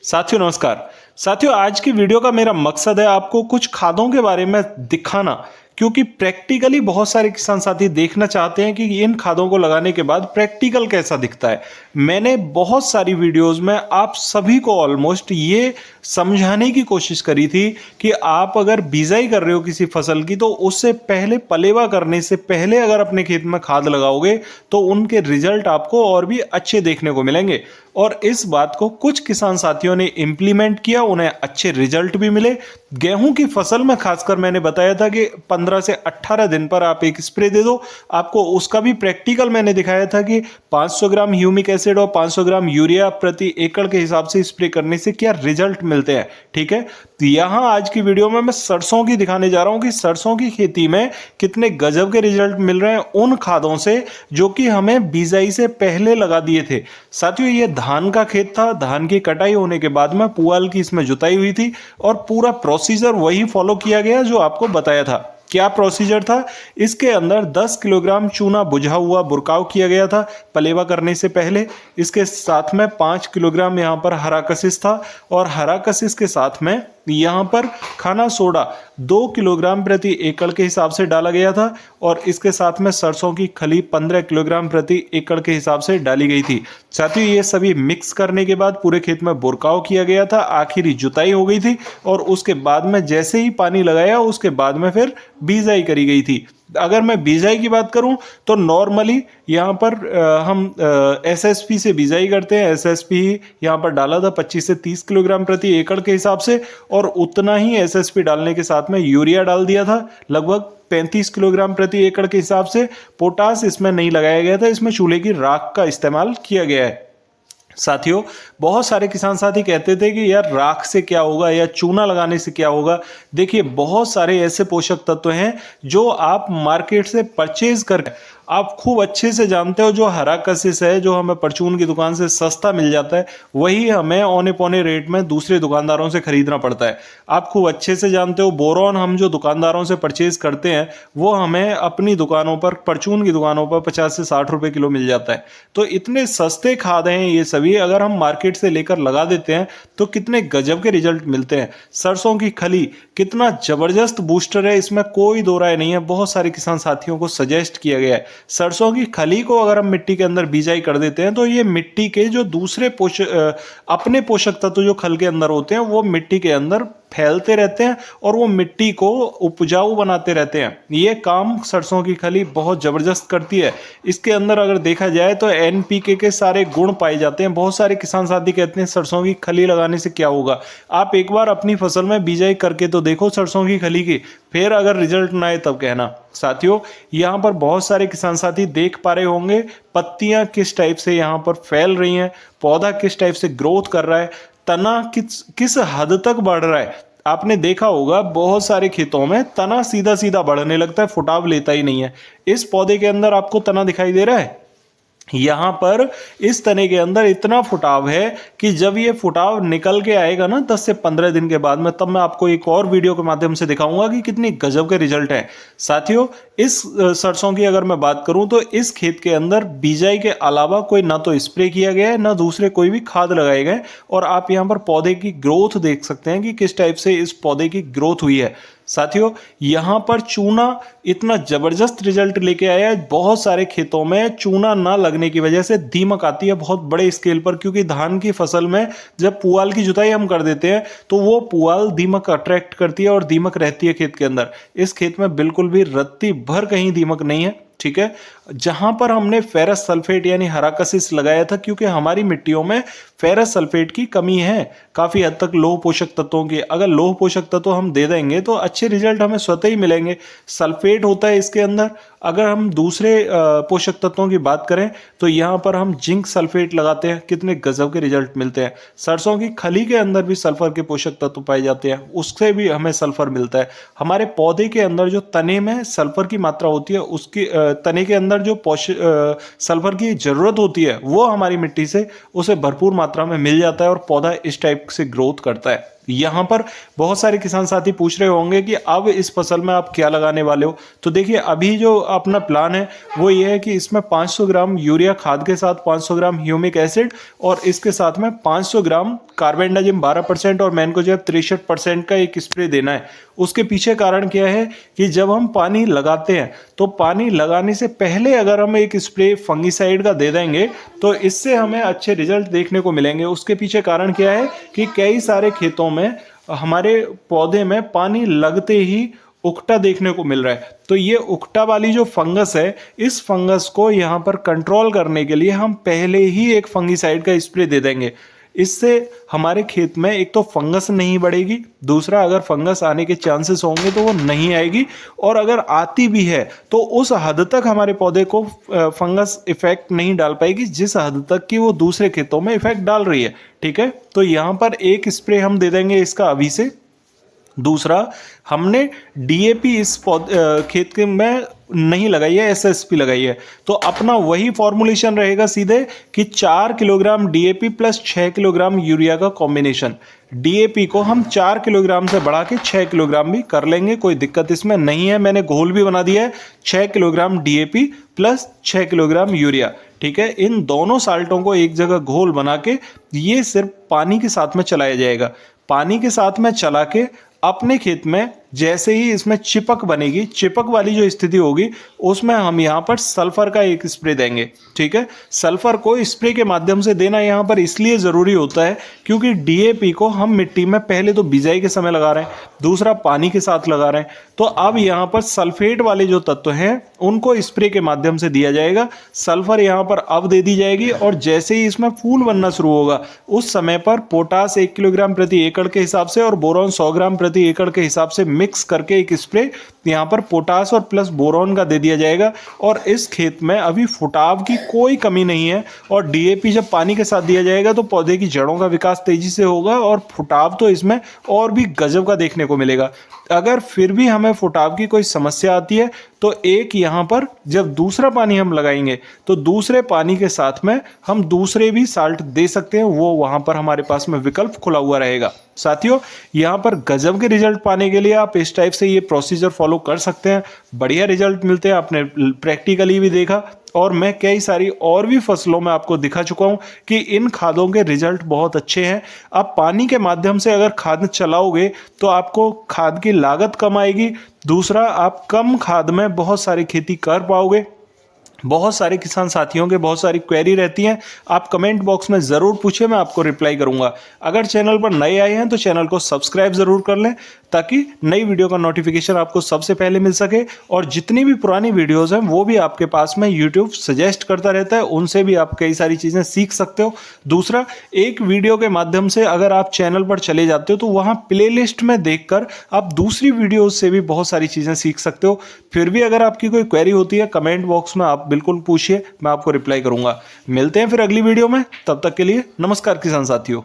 साथियों नमस्कार। साथियों आज की वीडियो का मेरा मकसद है आपको कुछ खादों के बारे में दिखाना, क्योंकि प्रैक्टिकली बहुत सारे किसान साथी देखना चाहते हैं कि इन खादों को लगाने के बाद प्रैक्टिकल कैसा दिखता है। मैंने बहुत सारी वीडियोस में आप सभी को ऑलमोस्ट ये समझाने की कोशिश करी थी कि आप अगर बिजाई कर रहे हो किसी फसल की तो उससे पहले पलेवा करने से पहले अगर अपने खेत में खाद लगाओगे तो उनके रिजल्ट आपको और भी अच्छे देखने को मिलेंगे। और इस बात को कुछ किसान साथियों ने इंप्लीमेंट किया, उन्हें अच्छे रिजल्ट भी मिले। गेहूं की फसल में खासकर मैंने बताया था कि 15 से 18 दिन पर आप एक स्प्रे दे दो। आपको उसका भी प्रैक्टिकल मैंने दिखाया था कि 500 ग्राम ह्यूमिक एसिड और 500 ग्राम यूरिया प्रति एकड़ के हिसाब से स्प्रे करने से क्या रिजल्ट मिलते हैं। ठीक है, तो यहां आज की वीडियो में मैं सरसों की दिखाने जा रहा हूं कि सरसों की खेती में कितने गजब के रिजल्ट मिल रहे हैं उन खादों से जो कि हमें बिजाई से पहले लगा दिए थे। साथियों ये धान का खेत था, धान की कटाई होने के बाद में पुआल की इसमें जुताई हुई थी और पूरा प्रोसीजर वही फॉलो किया गया जो आपको बताया था। क्या प्रोसीजर था? इसके अंदर 10 किलोग्राम चूना बुझा हुआ बुरकाव किया गया था पलेवा करने से पहले। इसके साथ में 5 किलोग्राम यहाँ पर हरा कसिस था और हरा कसिस के साथ में यहाँ पर खाना सोडा 2 किलोग्राम प्रति एकड़ के हिसाब से डाला गया था और इसके साथ में सरसों की खली 15 किलोग्राम प्रति एकड़ के हिसाब से डाली गई थी। साथियों ये सभी मिक्स करने के बाद पूरे खेत में बुरकाव किया गया था, आखिरी जुताई हो गई थी और उसके बाद में जैसे ही पानी लगाया उसके बाद में फिर बीजाई करी गई थी। अगर मैं बिजाई की बात करूं तो नॉर्मली यहाँ पर हम एसएसपी से बिजाई करते हैं। एसएसपी यहाँ पर डाला था 25 से 30 किलोग्राम प्रति एकड़ के हिसाब से और उतना ही एसएसपी डालने के साथ में यूरिया डाल दिया था लगभग 35 किलोग्राम प्रति एकड़ के हिसाब से। पोटास इसमें नहीं लगाया गया था, इसमें चूल्हे की राख का इस्तेमाल किया गया है। साथियों बहुत सारे किसान साथी कहते थे कि यार राख से क्या होगा या चूना लगाने से क्या होगा। देखिए बहुत सारे ऐसे पोषक तत्व हैं जो आप मार्केट से परचेज कर आप खूब अच्छे से जानते हो। जो हरा कसिस है जो हमें परचून की दुकान से सस्ता मिल जाता है वही हमें औने पौने रेट में दूसरे दुकानदारों से खरीदना पड़ता है। आप खूब अच्छे से जानते हो बोरॉन हम जो दुकानदारों से परचेज करते हैं वो हमें अपनी दुकानों पर परचून की दुकानों पर 50 से 60 रुपए किलो मिल जाता है। तो इतने सस्ते खाद हैं ये सभी, अगर हम मार्केट से लेकर लगा देते हैं तो कितने गजब के रिजल्ट मिलते हैं। सरसों की खली कितना जबरदस्त बूस्टर है, इसमें कोई दो राय नहीं है। बहुत सारे किसान साथियों को सजेस्ट किया गया है सरसों की खली को अगर हम मिट्टी के अंदर बिजाई कर देते हैं तो ये मिट्टी के जो दूसरे अपने पोषक तत्व जो खल के अंदर होते हैं वो मिट्टी के अंदर फैलते रहते हैं और वो मिट्टी को उपजाऊ बनाते रहते हैं। ये काम सरसों की खली बहुत जबरदस्त करती है। इसके अंदर अगर देखा जाए तो एनपीके के सारे गुण पाए जाते हैं। बहुत सारे किसान साथी कहते हैं सरसों की खली लगाने से क्या होगा। आप एक बार अपनी फसल में बिजाई करके तो देखो सरसों की खली की, फिर अगर रिजल्ट ना आए तब कहना। साथियों यहाँ पर बहुत सारे किसान साथी देख पा रहे होंगे पत्तियां किस टाइप से यहाँ पर फैल रही हैं, पौधा किस टाइप से ग्रोथ कर रहा है, तना किस हद तक बढ़ रहा है। आपने देखा होगा बहुत सारे खेतों में तना सीधा सीधा बढ़ने लगता है, फुटाव लेता ही नहीं है। इस पौधे के अंदर आपको तना दिखाई दे रहा है, यहां पर इस तने के अंदर इतना फुटाव है कि जब ये फुटाव निकल के आएगा ना 10 से 15 दिन के बाद में, तब मैं आपको एक और वीडियो के माध्यम से दिखाऊंगा कि कितनी गजब के रिजल्ट है। साथियों इस सरसों की अगर मैं बात करूं तो इस खेत के अंदर बिजाई के अलावा कोई ना तो स्प्रे किया गया है ना दूसरे कोई भी खाद लगाए गए और आप यहां पर पौधे की ग्रोथ देख सकते हैं कि किस टाइप से इस पौधे की ग्रोथ हुई है। साथियों यहां पर चूना इतना जबरदस्त रिजल्ट लेके आया है। बहुत सारे खेतों में चूना ना लगने की वजह से दीमक आती है बहुत बड़े स्केल पर, क्योंकि धान की फसल में जब पुआल की जुताई हम कर देते हैं तो वो पुआल दीमक अट्रैक्ट करती है और दीमक रहती है खेत के अंदर। इस खेत में बिल्कुल भी रत्ती भर कहीं दीमक नहीं है। ठीक है, जहां पर हमने फेरस सल्फेट यानी हरा कसिस लगाया था क्योंकि हमारी मिट्टियों में फेरस सल्फेट की कमी है काफी हद तक लोह पोषक तत्वों की। अगर लोह पोषक तत्व हम दे देंगे तो अच्छे रिजल्ट हमें स्वतः ही मिलेंगे। सल्फेट होता है इसके अंदर। अगर हम दूसरे पोषक तत्वों की बात करें तो यहाँ पर हम जिंक सल्फेट लगाते हैं, कितने गजब के रिजल्ट मिलते हैं। सरसों की खली के अंदर भी सल्फर के पोषक तत्व पाए जाते हैं, उससे भी हमें सल्फर मिलता है। हमारे पौधे के अंदर जो तने में सल्फर की मात्रा होती है उसकी तने के अंदर जो सल्फर की जरूरत होती है वो हमारी मिट्टी से उसे भरपूर मात्रा में मिल जाता है और पौधा इस टाइप से ग्रोथ करता है। यहाँ पर बहुत सारे किसान साथी पूछ रहे होंगे कि अब इस फसल में आप क्या लगाने वाले हो। तो देखिए अभी जो अपना प्लान है वो ये है कि इसमें 500 ग्राम यूरिया खाद के साथ 500 ग्राम ह्यूमिक एसिड और इसके साथ में 500 ग्राम कार्बेंडाजिम 12% और मैनकोजेब 63% का एक स्प्रे देना है। उसके पीछे कारण क्या है कि जब हम पानी लगाते हैं तो पानी लगाने से पहले अगर हम एक स्प्रे फंगीसाइड का दे देंगे तो इससे हमें अच्छे रिजल्ट देखने को मिलेंगे। उसके पीछे कारण क्या है कि कई सारे खेतों में हमारे पौधे में पानी लगते ही उकटा देखने को मिल रहा है। तो ये उकटा वाली जो फंगस है, इस फंगस को यहाँ पर कंट्रोल करने के लिए हम पहले ही एक फंगीसाइड का स्प्रे दे देंगे। इससे हमारे खेत में एक तो फंगस नहीं बढ़ेगी, दूसरा अगर फंगस आने के चांसेस होंगे तो वो नहीं आएगी, और अगर आती भी है तो उस हद तक हमारे पौधे को फंगस इफेक्ट नहीं डाल पाएगी जिस हद तक कि वो दूसरे खेतों में इफेक्ट डाल रही है। ठीक है, तो यहाँ पर एक स्प्रे हम दे देंगे इसका अभी से। दूसरा, हमने डीएपी इस खेत के में नहीं लगाई है, एसएसपी लगाई है। तो अपना वही फॉर्मुलेशन रहेगा सीधे कि 4 kilogram DAP plus 6 kilogram urea का कॉम्बिनेशन। डीएपी को हम 4 किलोग्राम से बढ़ा के 6 किलोग्राम भी कर लेंगे, कोई दिक्कत इसमें नहीं है। मैंने घोल भी बना दिया है 6 kilogram DAP plus 6 kilogram urea. ठीक है, इन दोनों साल्टों को एक जगह घोल बना के ये सिर्फ पानी के साथ में चलाया जाएगा। पानी के साथ में चला के अपने खेत में जैसे ही इसमें चिपक बनेगी, चिपक वाली जो स्थिति होगी उसमें हम यहाँ पर सल्फर का एक स्प्रे देंगे। ठीक है, सल्फर को स्प्रे के माध्यम से देना यहाँ पर इसलिए ज़रूरी होता है क्योंकि डीएपी को हम मिट्टी में पहले तो बिजाई के समय लगा रहे हैं, दूसरा पानी के साथ लगा रहे हैं। तो अब यहाँ पर सल्फेट वाले जो तत्व हैं उनको स्प्रे के माध्यम से दिया जाएगा। सल्फर यहाँ पर अब दे दी जाएगी और जैसे ही इसमें फूल बनना शुरू होगा उस समय पर पोटास 1 किलोग्राम प्रति एकड़ के हिसाब से और बोरॉन 100 ग्राम प्रति एकड़ के हिसाब से मिक्स करके एक स्प्रे यहाँ पर पोटास और प्लस बोरॉन का दे दिया जाएगा। और इस खेत में अभी फुटाव की कोई कमी नहीं है, और डीएपी जब पानी के साथ दिया जाएगा तो पौधे की जड़ों का विकास तेजी से होगा और फुटाव तो इसमें और भी गजब का देखने को मिलेगा। अगर फिर भी हमें फुटाव की कोई समस्या आती है तो एक यहाँ पर जब दूसरा पानी हम लगाएंगे तो दूसरे पानी के साथ में हम दूसरे भी साल्ट दे सकते हैं, वो वहाँ पर हमारे पास में विकल्प खुला हुआ रहेगा। साथियों, यहाँ पर गजब के रिजल्ट पाने के लिए आप इस टाइप से ये प्रोसीजर फॉलो कर सकते हैं, बढ़िया रिजल्ट मिलते हैं। आपने प्रैक्टिकली भी देखा और मैं कई सारी और भी फसलों में आपको दिखा चुका हूं कि इन खादों के रिजल्ट बहुत अच्छे हैं। आप पानी के माध्यम से अगर खाद चलाओगे तो आपको खाद की लागत कम आएगी, दूसरा आप कम खाद में बहुत सारी खेती कर पाओगे। बहुत सारे किसान साथियों के बहुत सारी क्वेरी रहती हैं, आप कमेंट बॉक्स में ज़रूर पूछें, मैं आपको रिप्लाई करूंगा। अगर चैनल पर नए आए हैं तो चैनल को सब्सक्राइब ज़रूर कर लें ताकि नई वीडियो का नोटिफिकेशन आपको सबसे पहले मिल सके, और जितनी भी पुरानी वीडियोज़ हैं वो भी आपके पास में यूट्यूब सजेस्ट करता रहता है, उनसे भी आप कई सारी चीज़ें सीख सकते हो। दूसरा, एक वीडियो के माध्यम से अगर आप चैनल पर चले जाते हो तो वहाँ प्लेलिस्ट में देखकर आप दूसरी वीडियोज़ से भी बहुत सारी चीज़ें सीख सकते हो। फिर भी अगर आपकी कोई क्वेरी होती है कमेंट बॉक्स में आप बिल्कुल पूछिए, मैं आपको रिप्लाई करूंगा। मिलते हैं फिर अगली वीडियो में, तब तक के लिए नमस्कार किसान साथियों।